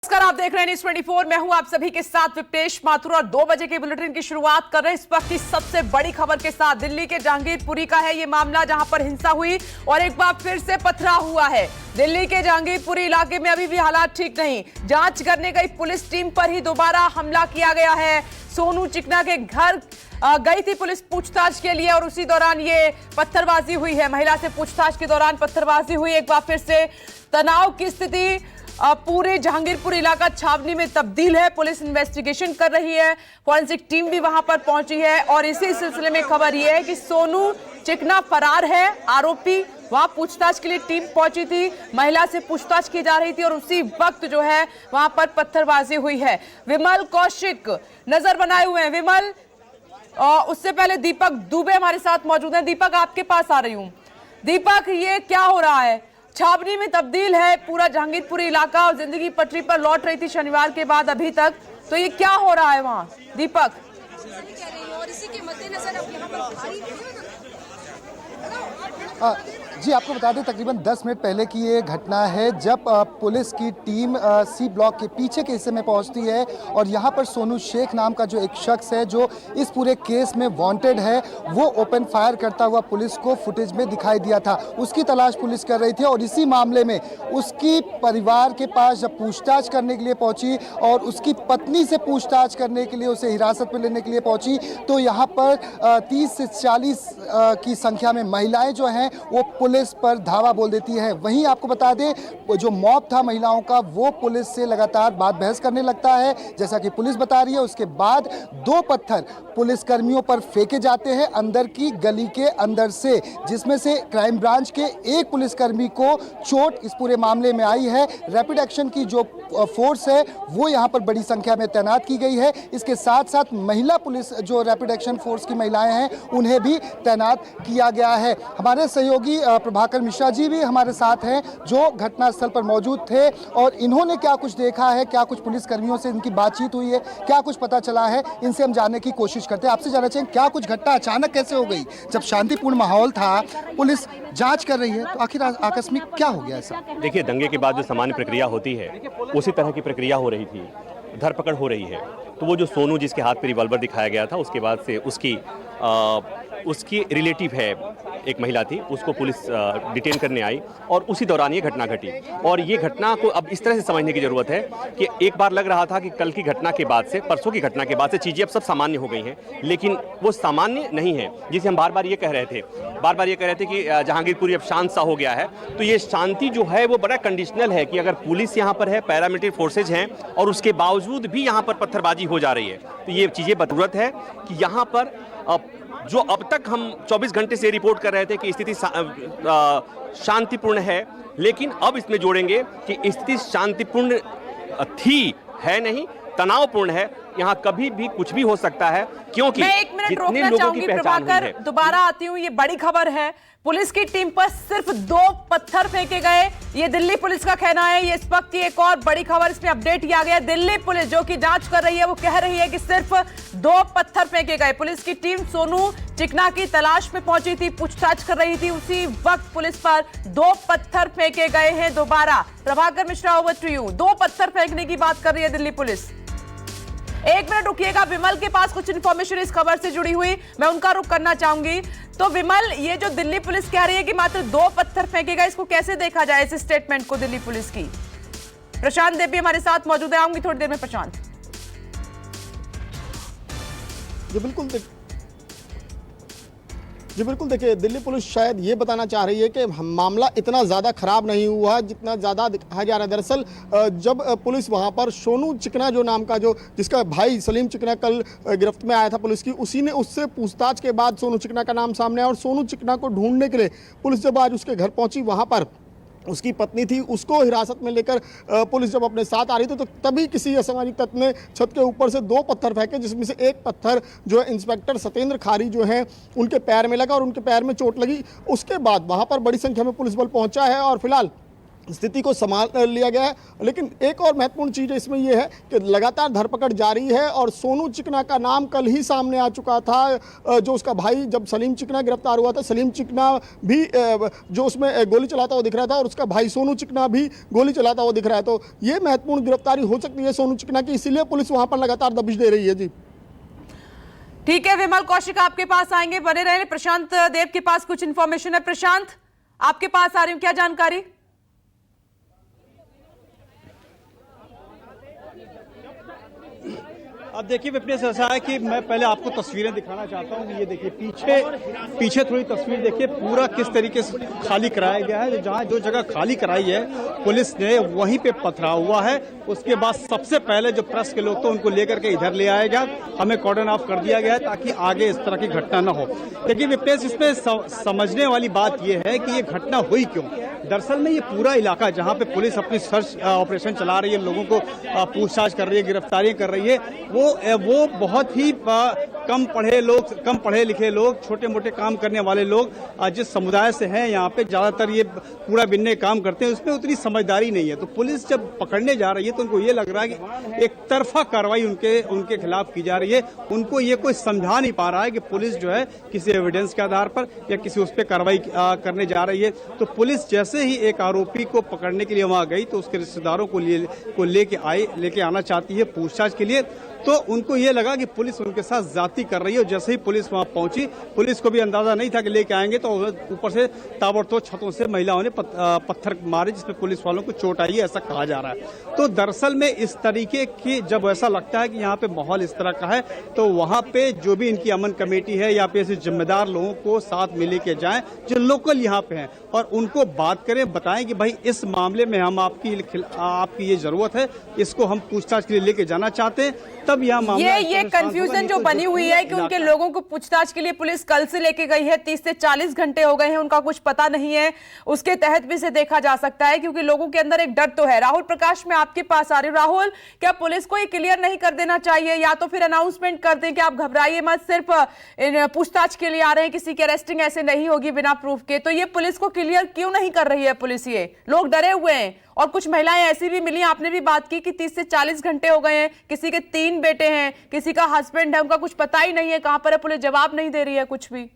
नमस्कार, आप देख रहे हैं न्यूज़ 24। मैं हूं आप सभी के साथ विप्तेश माथुर और 2 बजे के बुलेटिन की शुरुआत कर रहे हैं इस वक्त की सबसे बड़ी खबर के साथ। दिल्ली के जहांगीरपुरी का है ये मामला, जहां पर हिंसा हुई और एक बार फिर से पथराव हुआ है। दिल्ली के जहांगीरपुरी इलाके में अभी भी हालात ठीक नहीं। जांच करने गई पुलिस टीम पर ही दोबारा हमला किया गया है। सोनू चिकना के घर गई थी पुलिस पूछताछ के लिए और उसी दौरान ये पत्थरबाजी हुई है। महिला से पूछताछ के दौरान पत्थरबाजी हुई। एक बार फिर से तनाव की स्थिति पूरे जहांगीरपुर इलाका छावनी में तब्दील है। पुलिस इन्वेस्टिगेशन कर रही है, फॉरेंसिक टीम भी वहां पर पहुंची है और इसी सिलसिले में खबर यह है कि सोनू चिकना फरार है। आरोपी वहां पूछताछ के लिए टीम पहुंची थी, महिला से पूछताछ की जा रही थी और उसी वक्त जो है वहां पर पत्थरबाजी हुई है। विमल कौशिक नजर बनाए हुए हैं। विमल, उससे पहले दीपक दुबे हमारे साथ मौजूद हैं। दीपक, आपके पास आ रही हूं। दीपक, ये क्या हो रहा है? छावनी में तब्दील है पूरा जहांगीरपुरी इलाका और जिंदगी पटरी पर लौट रही थी शनिवार के बाद अभी तक, तो ये क्या हो रहा है वहां? दीपक, और इसी के मद्देनजर अब यहाँ पर भारी जी, आपको बता दें तकरीबन 10 मिनट पहले की ये घटना है जब पुलिस की टीम सी ब्लॉक के पीछे के हिस्से में पहुंचती है और यहाँ पर सोनू शेख नाम का जो एक शख्स है जो इस पूरे केस में वांटेड है, वो ओपन फायर करता हुआ पुलिस को फुटेज में दिखाई दिया था। उसकी तलाश पुलिस कर रही थी और इसी मामले में उसकी परिवार के पास जब पूछताछ करने के लिए पहुंची और उसकी पत्नी से पूछताछ करने के लिए उसे हिरासत में लेने के लिए पहुंची, तो यहाँ पर 30 से 40 की संख्या में महिलाएं जो हैं वो पुलिस पर धावा बोल देती है। वहीं आपको बता दें जो मॉब था महिलाओं का, वो पुलिस से लगातार बात बहस करने लगता है। जैसा कि पुलिस बता रही है, उसके बाद 2 पत्थर पुलिस कर्मियों पर फेंके जाते हैं अंदर की गली के अंदर से, जिसमें से क्राइम ब्रांच के एक पुलिसकर्मी को चोट इस पूरे मामले में आई है। रैपिड एक्शन की जो फोर्स है वो यहाँ पर बड़ी संख्या में तैनात की गई है। इसके साथ साथ महिला पुलिस जो रैपिड एक्शन फोर्स की महिलाएं हैं उन्हें भी तैनात किया गया है। हमारे सहयोगी प्रभाकर मिश्रा जी भी हमारे साथ हैं जो घटनास्थल पर मौजूद थे और इन्होंने क्या कुछ देखा है, क्या कुछ पुलिसकर्मियों से इनकी बातचीत हुई है, क्या कुछ पता चला है, इनसे हम जानने की कोशिश करते हैं। आपसे जानना चाहेंगे क्या कुछ घटना अचानक कैसे हो गई? जब शांतिपूर्ण माहौल था, पुलिस जांच कर रही है, तो आखिर आकस्मिक क्या हो गया ऐसा? देखिए, दंगे के बाद जो सामान्य प्रक्रिया होती है उसी तरह की प्रक्रिया हो रही थी। धरपकड़ हो रही है, तो वो जो सोनू जिसके हाथ पे रिवॉल्वर दिखाया गया था, उसके बाद से उसकी रिलेटिव है एक महिला थी, उसको पुलिस डिटेन करने आई और उसी दौरान ये घटना घटी। और ये घटना को अब इस तरह से समझने की ज़रूरत है कि एक बार लग रहा था कि कल की घटना के बाद से, परसों की घटना के बाद से चीज़ें अब सब सामान्य हो गई हैं, लेकिन वो सामान्य नहीं है जिसे हम बार बार ये कह रहे थे कि जहांगीरपुरी अब शांत सा हो गया है। तो ये शांति जो है वो बड़ा कंडीशनल है कि अगर पुलिस यहाँ पर है, पैरामिलिट्री फोर्सेज हैं और उसके बावजूद भी यहाँ पर पत्थरबाजी हो जा रही है, तो ये चीज़ें ज़रूरत है कि यहाँ पर जो अब तक हम 24 घंटे से रिपोर्ट कर रहे थे कि स्थिति शांतिपूर्ण है, लेकिन अब इसमें जोड़ेंगे कि स्थिति शांतिपूर्ण है नहीं, तनावपूर्ण है। यहाँ कभी भी कुछ भी हो सकता है, क्योंकि मैं 1 मिनट रोकना चाहूंगी प्रभाकर, दोबारा आती हूँ। ये बड़ी खबर है, पुलिस की टीम पर सिर्फ 2 पत्थर फेंके गए, ये दिल्ली पुलिस का कहना है। ये इस वक्त की एक और बड़ी खबर, इसमें अपडेट किया गया। दिल्ली पुलिस जो कि जांच कर रही है वो कह रही है कि सिर्फ 2 पत्थर फेंके गए। पुलिस की टीम सोनू चिकना की तलाश में पहुंची थी, पूछताछ कर रही थी, उसी वक्त पुलिस पर 2 पत्थर फेंके गए हैं दोबारा। Prabhakar Mishra, over to you. 2 पत्थर फेंकने की बात कर रही है दिल्ली पुलिस। 1 मिनट रुकिएगा, विमल के पास कुछ इंफॉर्मेशन इस खबर से जुड़ी हुई, मैं उनका रुख करना चाहूंगी। तो विमल, ये जो दिल्ली पुलिस कह रही है कि मात्र 2 पत्थर फेंकेगा, इसको कैसे देखा जाए, इस स्टेटमेंट को दिल्ली पुलिस की? प्रशांत देव भी हमारे साथ मौजूद है, आऊंगी थोड़ी देर में। प्रशांत जी बिल्कुल, देखिए दिल्ली पुलिस शायद ये बताना चाह रही है कि मामला इतना ज़्यादा खराब नहीं हुआ जितना ज़्यादा दिखाया जा रहा है। दरअसल जब पुलिस वहाँ पर सोनू चिकना जो नाम का, जो जिसका भाई सलीम चिकना कल गिरफ्त में आया था पुलिस की, उसी ने उससे पूछताछ के बाद सोनू चिकना का नाम सामने आया और सोनू चिकना को ढूंढने के लिए पुलिस जब आज उसके घर पहुँची, वहाँ पर उसकी पत्नी थी, उसको हिरासत में लेकर पुलिस जब अपने साथ आ रही थी तो तभी किसी असामाजिक तत्व ने छत के ऊपर से 2 पत्थर फेंके, जिसमें से एक पत्थर जो है इंस्पेक्टर सत्येंद्र खारी जो हैं उनके पैर में लगा और उनके पैर में चोट लगी। उसके बाद वहां पर बड़ी संख्या में पुलिस बल पहुंचा है और फिलहाल स्थिति को संभाल लिया गया है। लेकिन एक और महत्वपूर्ण चीज़ इसमें यह है कि लगातार धरपकड़ जारी है और सोनू चिकना का नाम कल ही सामने आ चुका था। जो उसका भाई जब सलीम चिकना गिरफ्तार हुआ था, सलीम चिकना भी जो उसमें गोली चलाता हुआ दिख रहा था और उसका भाई सोनू चिकना भी गोली चलाता हुआ दिख रहा है। तो ये महत्वपूर्ण गिरफ्तारी हो सकती है सोनू चिकना की, इसीलिए पुलिस वहां पर लगातार दबिश दे रही है। जी ठीक है, विमल कौशिक आपके पास आएंगे, बने रहे। प्रशांत देव के पास कुछ इंफॉर्मेशन है। प्रशांत, आपके पास आ रही हूं, क्या जानकारी? अब देखिए विपनेश, ऐसा है कि मैं पहले आपको तस्वीरें दिखाना चाहता हूँ। ये देखिए पीछे थोड़ी तस्वीर देखिए, पूरा किस तरीके से खाली कराया गया है। जहाँ जो जगह खाली कराई है पुलिस ने, वहीं पे पथराव हुआ है। उसके बाद सबसे पहले जो प्रेस के लोग थे उनको लेकर के इधर ले आया गया, हमें कॉर्डन ऑफ कर दिया गया है ताकि आगे इस तरह की घटना न हो। देखिए विपनेश, इसमें समझने वाली बात यह है कि ये घटना हुई क्यों। दरअसल में ये पूरा इलाका जहाँ पे पुलिस अपनी सर्च ऑपरेशन चला रही है, लोगों को पूछताछ कर रही है, गिरफ्तारियां कर रही है, वो बहुत ही कम पढ़े लिखे लोग, छोटे मोटे काम करने वाले लोग जिस समुदाय से हैं यहाँ पे, ज्यादातर ये कूड़ा बिनने काम करते हैं, उसमें उतनी समझदारी नहीं है। तो पुलिस जब पकड़ने जा रही है तो उनको ये लग रहा है कि एक तरफा कार्रवाई उनके खिलाफ की जा रही है। उनको ये कोई समझा नहीं पा रहा है कि पुलिस जो है किसी एविडेंस के आधार पर या किसी उस पर कार्रवाई करने जा रही है। तो पुलिस जैसे ही एक आरोपी को पकड़ने के लिए वहां गई तो उसके रिश्तेदारों को लेके आना चाहती है पूछताछ के लिए। तो उनको ये लगा कि पुलिस उनके साथ जाति कर रही है। और जैसे ही पुलिस वहां पहुंची, पुलिस को भी अंदाजा नहीं था कि लेके आएंगे, तो ऊपर से ताबड़तोड़ छतों से महिलाओं ने पत्थर मारे, जिसमें पुलिस वालों को चोट आई है, ऐसा कहा जा रहा है। तो दरअसल में इस तरीके की जब ऐसा लगता है कि यहाँ पे माहौल इस तरह का है, तो वहां पे जो भी इनकी अमन कमेटी है या फिर ऐसे जिम्मेदार लोगों को साथ में लेके जाएं जो लोकल यहाँ पे हैं, और उनको बात करें, बताएं कि भाई इस मामले में हम आपकी ये जरूरत है, इसको हम पूछताछ के लिए लेके जाना चाहते हैं। तब यह मामला ये कंफ्यूजन जो बनी हुई है कि उनके लोगों को पूछताछ के लिए पुलिस कल से लेके गई है, 30 से 40 घंटे हो गए हैं, उनका कुछ पता नहीं है, उसके तहत भी इसे देखा जा सकता है, क्योंकि लोगों के अंदर एक डर तो है। राहुल प्रकाश, मैं आपके पास आ रही हूं। राहुल, क्या पुलिस को ये क्लियर नहीं कर देना चाहिए, या तो फिर अनाउंसमेंट कर दें कि आप घबराइए मत, सिर्फ पूछताछ के लिए आ रहे हैं, किसी की अरेस्टिंग ऐसे नहीं होगी बिना प्रूफ के। तो ये पुलिस को क्लियर क्यों नहीं कर रही है पुलिस? ये लोग डरे हुए हैं, और कुछ महिलाएं ऐसी भी मिली, आपने भी बात की कि 30 से 40 घंटे हो गए हैं, किसी के 3 बेटे हैं, किसी का हस्बैंड है, उनका कुछ पता ही नहीं है कहां पर है, पुलिस जवाब नहीं दे रही है कुछ भी।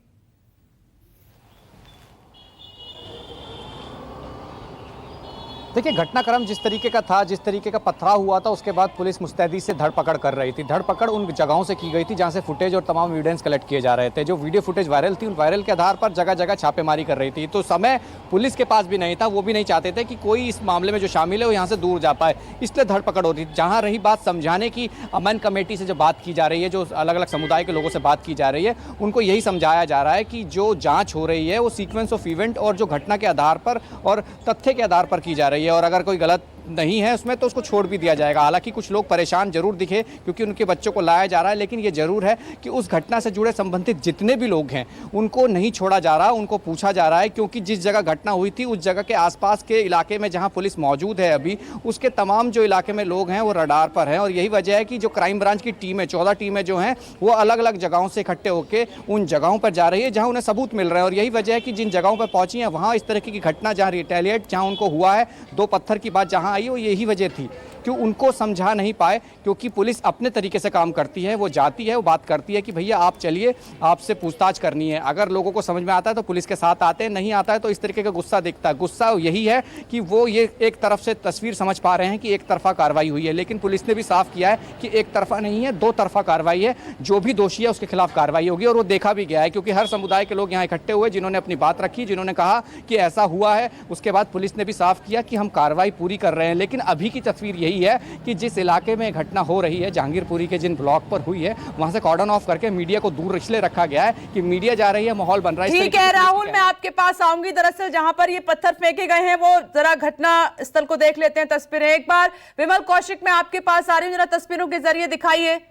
देखिए, घटनाक्रम जिस तरीके का था, जिस तरीके का पथराव हुआ था, उसके बाद पुलिस मुस्तैदी से धरपकड़ कर रही थी। धरपकड़ उन जगहों से की गई थी जहां से फुटेज और तमाम एविडेंस कलेक्ट किए जा रहे थे। जो वीडियो फुटेज वायरल थी, उन वायरल के आधार पर जगह जगह छापेमारी कर रही थी। तो समय पुलिस के पास भी नहीं था, वो भी नहीं चाहते थे कि कोई इस मामले में जो शामिल है वो यहाँ से दूर जा पाए, इसलिए धरपकड़ होती थी। जहाँ रही बात समझाने की, अमन कमेटी से जो बात की जा रही है, जो अलग अलग समुदाय के लोगों से बात की जा रही है, उनको यही समझाया जा रहा है कि जो जाँच हो रही है वो सीक्वेंस ऑफ इवेंट और जो घटना के आधार पर और तथ्य के आधार पर की जा रही है, और अगर कोई गलत नहीं है उसमें तो उसको छोड़ भी दिया जाएगा। हालांकि कुछ लोग परेशान जरूर दिखे क्योंकि उनके बच्चों को लाया जा रहा है, लेकिन ये जरूर है कि उस घटना से जुड़े संबंधित जितने भी लोग हैं उनको नहीं छोड़ा जा रहा, उनको पूछा जा रहा है, क्योंकि जिस जगह घटना हुई थी उस जगह के आसपास के इलाके में जहां पुलिस मौजूद है अभी, उसके तमाम जो इलाके में लोग हैं वो रडार पर हैं। और यही वजह है कि जो क्राइम ब्रांच की टीम है, 14 टीमें जो हैं, वो अलग अलग जगहों से इकट्ठे होकर उन जगहों पर जा रही है जहाँ उन्हें सबूत मिल रहे हैं। और यही वजह है कि जिन जगहों पर पहुंची हैं वहाँ इस तरह की घटना, जहाँ रिटेलिएट जहाँ उनको हुआ है, 2 पत्थर की बात जहाँ आई, वो यही वजह थी कि उनको समझा नहीं पाए, क्योंकि पुलिस अपने तरीके से काम करती है, वो जाती है, वो बात करती है कि भैया आप चलिए, आपसे पूछताछ करनी है। अगर लोगों को समझ में आता है तो पुलिस के साथ आते हैं, नहीं आता है तो इस तरीके का गुस्सा दिखता है। गुस्सा यही है कि वो ये एक तरफ से तस्वीर समझ पा रहे हैं कि एक तरफा कार्रवाई हुई है, लेकिन पुलिस ने भी साफ किया है कि एक तरफा नहीं है, 2 तरफा कार्रवाई है। जो भी दोषी है उसके खिलाफ कार्रवाई होगी, और वो देखा भी गया है, क्योंकि हर समुदाय के लोग यहाँ इकट्ठे हुए जिन्होंने अपनी बात रखी, जिन्होंने कहा कि ऐसा हुआ है। उसके बाद पुलिस ने भी साफ किया कि हम कार्रवाई पूरी कर रहे हैं। लेकिन अभी की तस्वीर यही है कि जिस इलाके में घटना हो रही है, जहांगीरपुरी के जिन ब्लॉक पर हुई है, वहां से कॉर्डन ऑफ करके मीडिया को दूर इसलिए रखा गया है कि मीडिया जा रही है, माहौल बन रहा है। ठीक है राहुल, मैं आपके पास आऊंगी। दरअसल जहां पर ये पत्थर फेंके गए हैं, वो जरा घटना स्थल को देख लेते हैं, तस्वीरें एक बार। विमल कौशिक, मैं आपके पास आ रही हूँ, जरा तस्वीरों के जरिए दिखाइए।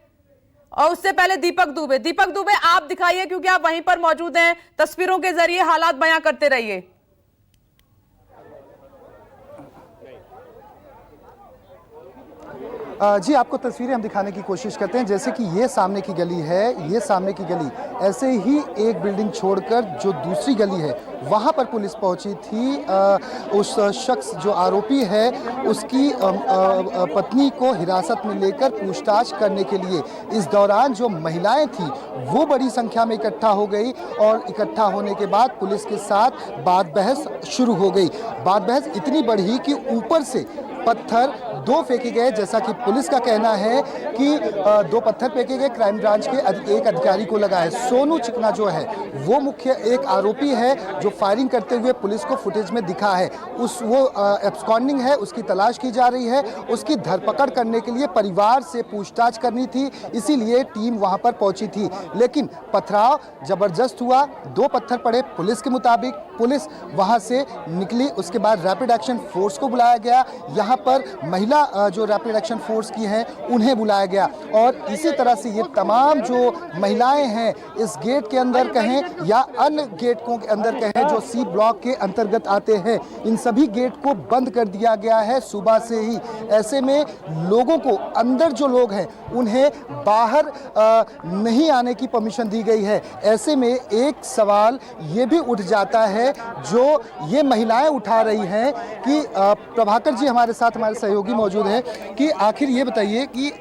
और उससे पहले दीपक दुबे आप दिखाइए, क्योंकि आप वहीं पर मौजूद हैं, तस्वीरों के जरिए हालात बयां करते रहिए। जी, आपको तस्वीरें हम दिखाने की कोशिश करते हैं। जैसे कि ये सामने की गली है, ये सामने की गली, ऐसे ही एक बिल्डिंग छोड़कर जो दूसरी गली है वहाँ पर पुलिस पहुँची थी। उस शख्स जो आरोपी है उसकी पत्नी को हिरासत में लेकर पूछताछ करने के लिए। इस दौरान जो महिलाएं थी वो बड़ी संख्या में इकट्ठा हो गई और इकट्ठा होने के बाद पुलिस के साथ बात बहस शुरू हो गई। बात बहस इतनी बढ़ी कि ऊपर से पत्थर 2 फेंके गए। जैसा कि पुलिस का कहना है कि 2 पत्थर फेंके गए, क्राइम ब्रांच के एक अधिकारी को लगा है। सोनू चिकना जो है वो मुख्य एक आरोपी है जो फायरिंग करते हुए पुलिस को फुटेज में दिखा है। वो एब्सकॉन्डिंग है, उसकी तलाश की जा रही है। उसकी धरपकड़ करने के लिए परिवार से पूछताछ करनी थी, इसीलिए टीम वहां पर पहुंची थी। लेकिन पथराव जबरदस्त हुआ, 2 पत्थर पड़े। पुलिस के मुताबिक पुलिस वहां से निकली, उसके बाद रैपिड एक्शन फोर्स को बुलाया गया। यहाँ पर महिला जो रैपिड एक्शन फोर्स की हैं उन्हें बुलाया गया और इसी तरह से ये तमाम जो महिलाएं हैं इस गेट के अंदर कहें या अन्य गेटों के अंदर कहें जो सी ब्लॉक के अंतर्गत आते हैं, इन सभी गेट को बंद कर दिया गया है सुबह से ही। ऐसे में लोगों को, अंदर जो लोग हैं उन्हें बाहर नहीं आने की परमिशन दी गई है। ऐसे में एक सवाल ये भी उठ जाता है जो ये महिलाएं उठा रही हैं कि प्रभाकर जी हमारे साथ, हमारे सहयोगी मौजूद हैं, कि आखिर ये बताइए कि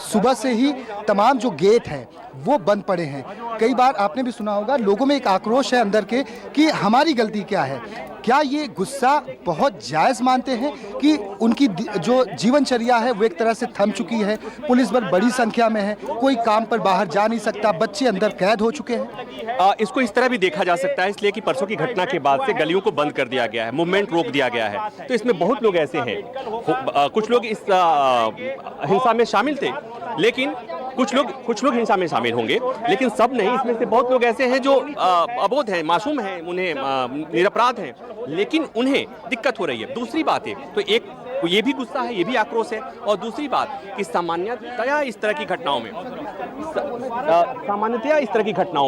सुबह से ही तमाम जो गेट हैं वो बंद पड़े हैं। कई बार आपने भी सुना होगा लोगों में एक आक्रोश है अंदर के कि हमारी गलती क्या है। क्या ये गुस्सा बहुत जायज़ मानते हैं कि उनकी जो जीवनचर्या है वो एक तरह से थम चुकी है, पुलिस बल बड़ी संख्या में है, कोई काम पर बाहर जा नहीं सकता, बच्चे अंदर कैद हो चुके हैं? इसको इस तरह भी देखा जा सकता है, इसलिए कि परसों की घटना के बाद से गलियों को बंद कर दिया गया है, मूवमेंट रोक दिया गया है। तो इसमें बहुत लोग ऐसे हैं, कुछ लोग इस हिंसा में शामिल थे, लेकिन कुछ लोग हिंसा में शामिल होंगे, लेकिन सब नहीं। इसमें से बहुत लोग ऐसे हैं जो अबोध हैं, मासूम हैं, उन्हें निरपराध हैं, लेकिन उन्हें दिक्कत हो रही है। दूसरी बात है तो एक ये भी गुस्सा है, ये भी आक्रोश है, और दूसरी बात कि सामान्यतया इस तरह की घटनाओं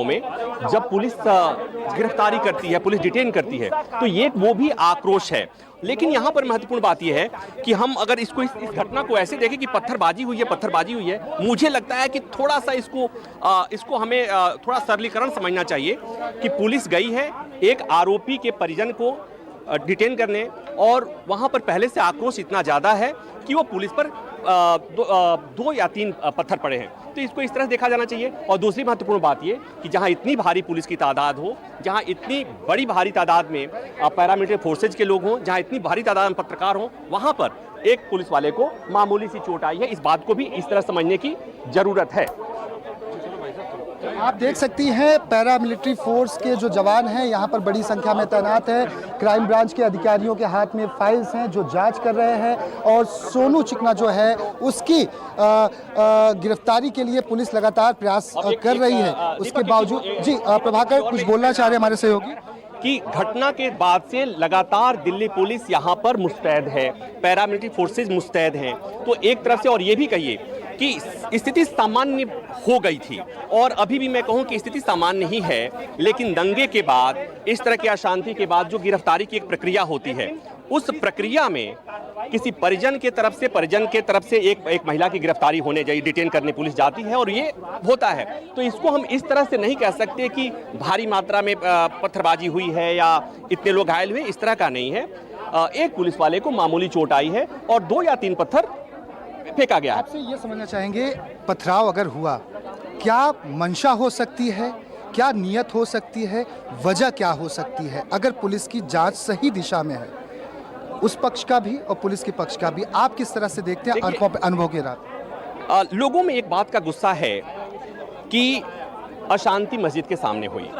में जब पुलिस गिरफ्तारी करती है, पुलिस डिटेन करती है, तो ये वो भी आक्रोश है। लेकिन यहाँ पर महत्वपूर्ण बात यह है कि हम अगर इसको इस घटना को ऐसे देखें कि पत्थरबाजी हुई है, मुझे लगता है कि थोड़ा सा इसको हमें थोड़ा सरलीकरण समझना चाहिए कि पुलिस गई है एक आरोपी के परिजन को डिटेन करने, और वहाँ पर पहले से आक्रोश इतना ज़्यादा है कि वो पुलिस पर 2 या 3 पत्थर पड़े हैं। तो इसको इस तरह देखा जाना चाहिए। और दूसरी महत्वपूर्ण बात ये कि जहाँ इतनी भारी पुलिस की तादाद हो, जहाँ इतनी बड़ी भारी तादाद में पैरामिलिट्री फोर्सेज के लोग हों, जहाँ इतनी भारी तादाद में पत्रकार हों, वहाँ पर एक पुलिस वाले को मामूली सी चोट आई है। इस बात को भी इस तरह समझने की ज़रूरत है। आप देख सकती हैं पैरामिलिट्री फोर्स के जो जवान हैं यहाँ पर बड़ी संख्या में तैनात हैं। क्राइम ब्रांच के अधिकारियों के हाथ में फाइल्स हैं जो जांच कर रहे हैं, और सोनू चिकना जो है उसकी गिरफ्तारी के लिए पुलिस लगातार प्रयास कर रही है। उसके बावजूद जी प्रभाकर कुछ बोलना चाह रहे हैं हमारे सहयोगी कि घटना के बाद से लगातार दिल्ली पुलिस यहाँ पर मुस्तैद है, पैरामिलिट्री फोर्सेज मुस्तैद हैं। तो एक तरफ से, और ये भी कहिए कि स्थिति सामान्य हो गई थी, और अभी भी मैं कहूं कि स्थिति सामान्य ही है, लेकिन दंगे के बाद, इस तरह की अशांति के बाद जो गिरफ्तारी की एक प्रक्रिया होती है, उस प्रक्रिया में किसी परिजन के तरफ से एक महिला की गिरफ्तारी होने जाए, डिटेन करने पुलिस जाती है, और ये होता है। तो इसको हम इस तरह से नहीं कह सकते कि भारी मात्रा में पत्थरबाजी हुई है या इतने लोग घायल हुए, इस तरह का नहीं है। एक पुलिस वाले को मामूली चोट आई है और 2 या 3 पत्थर फेंका गया है। आपसे ये समझना चाहेंगे, पथराव अगर हुआ, क्या मंशा हो सकती है, क्या नियत हो सकती है, वजह क्या हो सकती है? अगर पुलिस की जांच सही दिशा में है, उस पक्ष का भी और पुलिस के पक्ष का भी, आप किस तरह से देखते हैं अनुभव के रात? लोगों में एक बात का गुस्सा है कि अशांति मस्जिद के सामने हुई,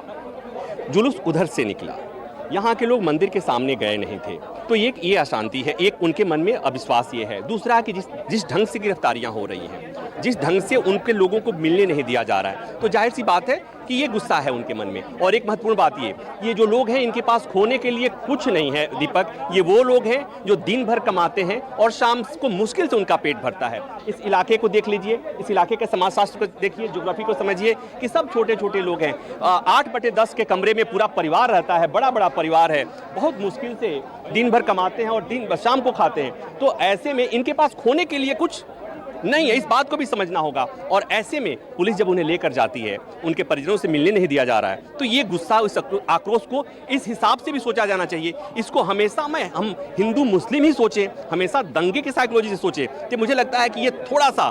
जुलूस उधर से निकला, यहाँ के लोग मंदिर के सामने गए नहीं थे, तो ये अशांति है। एक उनके मन में अविश्वास ये है। दूसरा कि जिस ढंग से गिरफ्तारियां हो रही हैं, जिस ढंग से उनके लोगों को मिलने नहीं दिया जा रहा है, तो जाहिर सी बात है कि ये गुस्सा है उनके मन में। और एक महत्वपूर्ण बात ये जो लोग हैं इनके पास खोने के लिए कुछ नहीं है दीपक। ये वो लोग हैं जो दिन भर कमाते हैं और शाम को मुश्किल से उनका पेट भरता है। इस इलाके को देख लीजिए, इस इलाके के समाजशास्त्र को देखिए, ज्योग्राफी को समझिए कि सब छोटे छोटे लोग हैं। 8/10 के कमरे में पूरा परिवार रहता है, बड़ा बड़ा परिवार है, बहुत मुश्किल से दिन भर कमाते हैं और शाम को खाते हैं। तो ऐसे में इनके पास खोने के लिए कुछ नहीं है, इस बात को भी समझना होगा। और ऐसे में पुलिस जब उन्हें लेकर जाती है, उनके परिजनों से मिलने नहीं दिया जा रहा है, तो ये गुस्सा, इस आक्रोश को इस हिसाब से भी सोचा जाना चाहिए। इसको हमेशा हम हिंदू मुस्लिम ही सोचें, हमेशा दंगे की साइकोलॉजी से सोचें, तो मुझे लगता है कि ये थोड़ा सा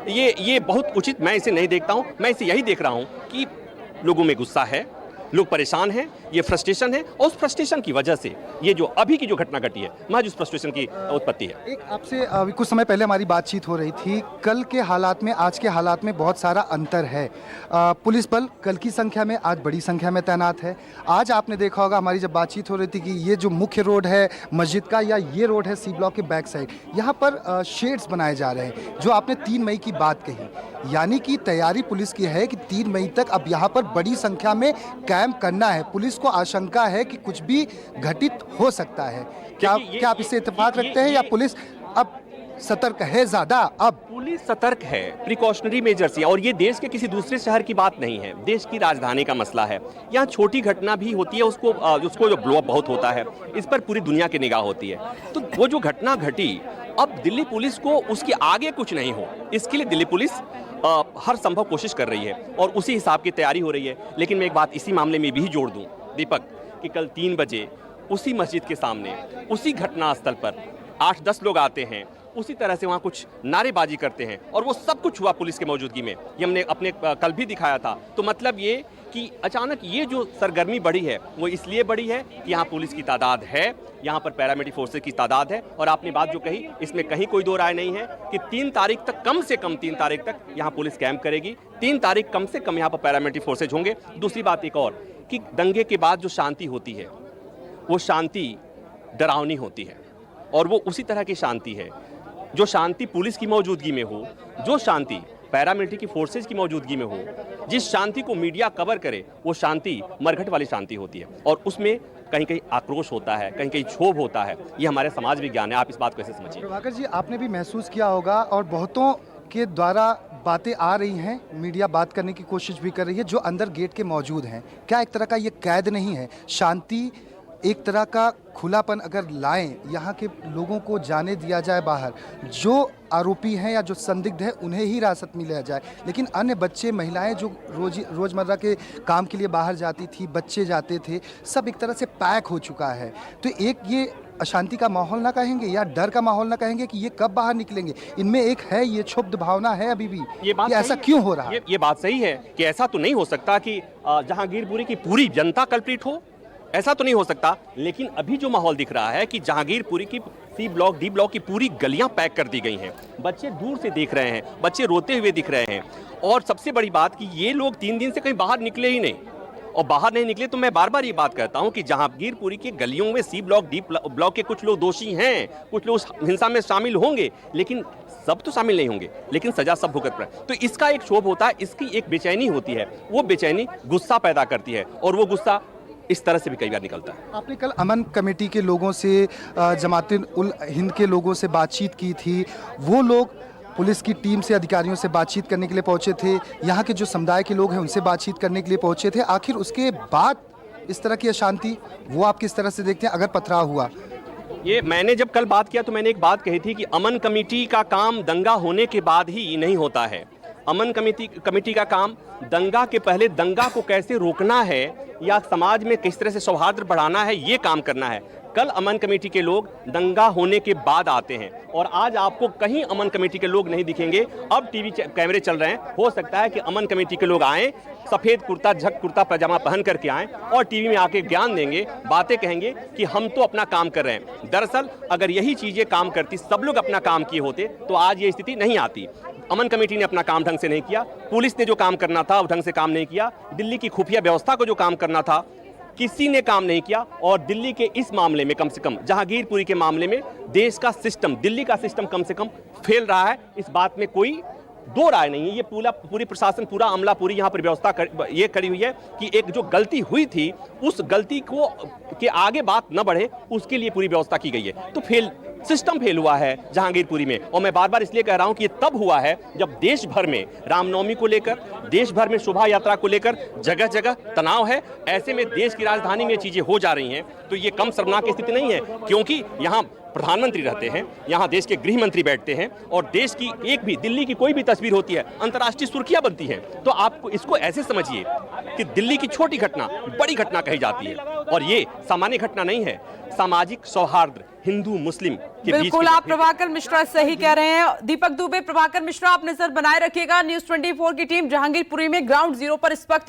ये बहुत उचित मैं इसे नहीं देखता हूँ। मैं इसे यही देख रहा हूँ कि लोगों में गुस्सा है, लोग परेशान हैं, ये फ्रस्ट्रेशन है, और उस फ्रस्ट्रेशन की वजह से ये जो अभी की जो घटना घटी है, महज उस फ्रस्ट्रेशन की उत्पत्ति है। एक आपसे कुछ समय पहले हमारी बातचीत हो रही थी, कल के हालात में आज के हालात में बहुत सारा अंतर है। पुलिस बल कल की संख्या में आज बड़ी संख्या में तैनात है। आज आपने देखा होगा, हमारी जब बातचीत हो रही थी कि ये जो मुख्य रोड है मस्जिद का, या ये रोड है सी ब्लॉक के बैक साइड, यहाँ पर शेड्स बनाए जा रहे हैं, जो आपने 3 मई की बात कही, यानी कि तैयारी पुलिस की है कि 3 मई तक अब यहाँ पर बड़ी संख्या में कैंप करना है। पुलिस को आशंका है कि कुछ भी घटित हो सकता है। क्या आप इससे इत्तेफाक रखते हैं, या पुलिस अब सतर्क है ज्यादा? अब पुलिस सतर्क है, प्रिकॉशनरी मेजर्स हैं, और ये देश के किसी दूसरे शहर की बात नहीं है, देश की राजधानी का मसला है। यहाँ छोटी घटना भी होती है, उसको जो ब्लो अप बहुत होता है, इस पर पूरी दुनिया की निगाह होती है। तो वो जो घटना घटी, अब दिल्ली पुलिस को उसके आगे कुछ नहीं हो, इसके लिए दिल्ली पुलिस हर संभव कोशिश कर रही है और उसी हिसाब की तैयारी हो रही है। लेकिन मैं एक बात इसी मामले में भी जोड़ दूं दीपक, कि कल 3 बजे उसी मस्जिद के सामने, उसी घटना स्थल पर 8-10 लोग आते हैं, उसी तरह से वहाँ कुछ नारेबाजी करते हैं, और वो सब कुछ हुआ पुलिस के मौजूदगी में। ये हमने अपने कल भी दिखाया था। तो मतलब ये कि अचानक ये जो सरगर्मी बढ़ी है, वो इसलिए बढ़ी है कि यहाँ पुलिस की तादाद है, यहाँ पर पैरामिलिट्री फोर्सेस की तादाद है। और आपने बात जो कही, इसमें कहीं कोई दो राय नहीं है कि 3 तारीख तक, कम से कम 3 तारीख तक यहाँ पुलिस कैंप करेगी। 3 तारीख कम से कम यहाँ पर पैरामिलिट्री फोर्सेज होंगे। दूसरी बात एक और, कि दंगे के बाद जो शांति होती है, वो शांति डरावनी होती है, और वो उसी तरह की शांति है जो शांति पुलिस की मौजूदगी में हो, जो शांति पैरामिलिट्री की फोर्सेज की मौजूदगी में हो, जिस शांति को मीडिया कवर करे, वो शांति मरघट वाली शांति होती है, और उसमें कहीं कहीं आक्रोश होता है, कहीं कहीं क्षोभ होता है। ये हमारे समाज विज्ञान है, आप इस बात को ऐसे समझिए। प्रभाकर जी, आपने भी महसूस किया होगा, और बहुतों के द्वारा बातें आ रही हैं, मीडिया बात करने की कोशिश भी कर रही है, जो अंदर गेट के मौजूद हैं, क्या एक तरह का ये कैद नहीं है? शांति, एक तरह का खुलापन अगर लाएं, यहाँ के लोगों को जाने दिया जाए बाहर, जो आरोपी हैं या जो संदिग्ध हैं उन्हें ही हिरासत में लिया जाए, लेकिन अन्य बच्चे, महिलाएं जो रोज़मर्रा के काम के लिए बाहर जाती थी, बच्चे जाते थे, सब एक तरह से पैक हो चुका है। तो एक ये अशांति का माहौल ना कहेंगे, या डर का माहौल ना कहेंगे कि ये कब बाहर निकलेंगे? इनमें एक है, ये क्षुब्ध भावना है अभी भी, ये बात ऐसा क्यों हो रहा है? ये बात सही है कि ऐसा तो नहीं हो सकता कि जहांगीरपुरी की पूरी जनता कल्प्रिट हो, ऐसा तो नहीं हो सकता। लेकिन अभी जो माहौल दिख रहा है कि जहांगीरपुरी की सी ब्लॉक, डी ब्लॉक की पूरी गलियां पैक कर दी गई हैं, बच्चे दूर से देख रहे हैं, बच्चे रोते हुए दिख रहे हैं। और सबसे बड़ी बात कि ये लोग 3 दिन से कहीं बाहर निकले ही नहीं, और बाहर नहीं निकले तो मैं बार बार ये बात कहता हूं कि जहांगीरपुरी की गलियों में सी ब्लॉक, डी ब्लॉक के कुछ लोग दोषी हैं, कुछ लोग हिंसा में शामिल होंगे, लेकिन सब तो शामिल नहीं होंगे, लेकिन सजा सब भुगत पर। तो इसका एक क्षोभ होता है, इसकी एक बेचैनी होती है, वो बेचैनी गुस्सा पैदा करती है, और वो गुस्सा इस तरह से भी कई बार निकलता है। आपने कल अमन कमेटी के लोगों से, जमात-उल-हिंद के लोगों से बातचीत की थी, वो लोग पुलिस की टीम से, अधिकारियों से बातचीत करने के लिए पहुंचे थे, यहाँ के जो समुदाय के लोग हैं उनसे बातचीत करने के लिए पहुंचे थे। आखिर उसके बाद इस तरह की अशांति, वो आप किस तरह से देखते हैं अगर पथराव हुआ? ये मैंने जब कल बात किया तो मैंने एक बात कही थी कि अमन कमेटी का काम दंगा होने के बाद ही नहीं होता है। अमन कमेटी का काम दंगा के पहले दंगा को कैसे रोकना है, या समाज में किस तरह से सौहार्द बढ़ाना है, ये काम करना है। कल अमन कमेटी के लोग दंगा होने के बाद आते हैं, और आज आपको कहीं अमन कमेटी के लोग नहीं दिखेंगे। अब टीवी कैमरे चल रहे हैं, हो सकता है कि अमन कमेटी के लोग आएँ, सफ़ेद कुर्ता, झक कुर्ता पजामा पहन करके आएँ, और टीवी में आके ज्ञान देंगे, बातें कहेंगे कि हम तो अपना काम कर रहे हैं। दरअसल अगर यही चीज़ें काम करती, सब लोग अपना काम किए होते, तो आज ये स्थिति नहीं आती। अमन कमेटी ने अपना काम ढंग से नहीं किया, पुलिस ने जो काम करना था वो ढंग से काम नहीं किया, दिल्ली की खुफिया व्यवस्था को जो काम करना था किसी ने काम नहीं किया। और दिल्ली के इस मामले में, कम से कम जहांगीरपुरी के मामले में, देश का सिस्टम, दिल्ली का सिस्टम कम से कम फेल रहा है। इस बात में कोई दो राय नहीं है, ये पूरी प्रशासन, पूरा अमला, पूरी यहाँ पर व्यवस्था ये करी हुई है कि एक जो गलती हुई थी उस गलती को के आगे बात न बढ़े, उसके लिए पूरी व्यवस्था की गई है। तो सिस्टम फेल हुआ है जहांगीरपुरी में, और मैं बार बार इसलिए कह रहा हूं कि ये तब हुआ है जब देश भर में रामनवमी को लेकर, देश भर में शोभा यात्रा को लेकर जगह जगह तनाव है। ऐसे में देश की राजधानी में चीजें हो जा रही हैं, तो ये कम शर्मनाक स्थिति नहीं है, क्योंकि यहाँ प्रधानमंत्री रहते हैं, यहाँ देश के गृह मंत्री बैठते हैं, और देश की एक भी, दिल्ली की कोई भी तस्वीर होती है अंतर्राष्ट्रीय सुर्खियां बनती हैं। तो आप इसको ऐसे समझिए कि दिल्ली की छोटी घटना बड़ी घटना कही जाती है, और ये सामान्य घटना नहीं है। सामाजिक सौहार्द हिंदू मुस्लिम के बीच बिल्कुल, आप प्रभाकर मिश्रा सही कह रहे हैं। दीपक दुबे, प्रभाकर मिश्रा, आप नजर बनाए रखिएगा। न्यूज़ 24 की टीम जहांगीरपुरी में ग्राउंड जीरो पर इस वक्त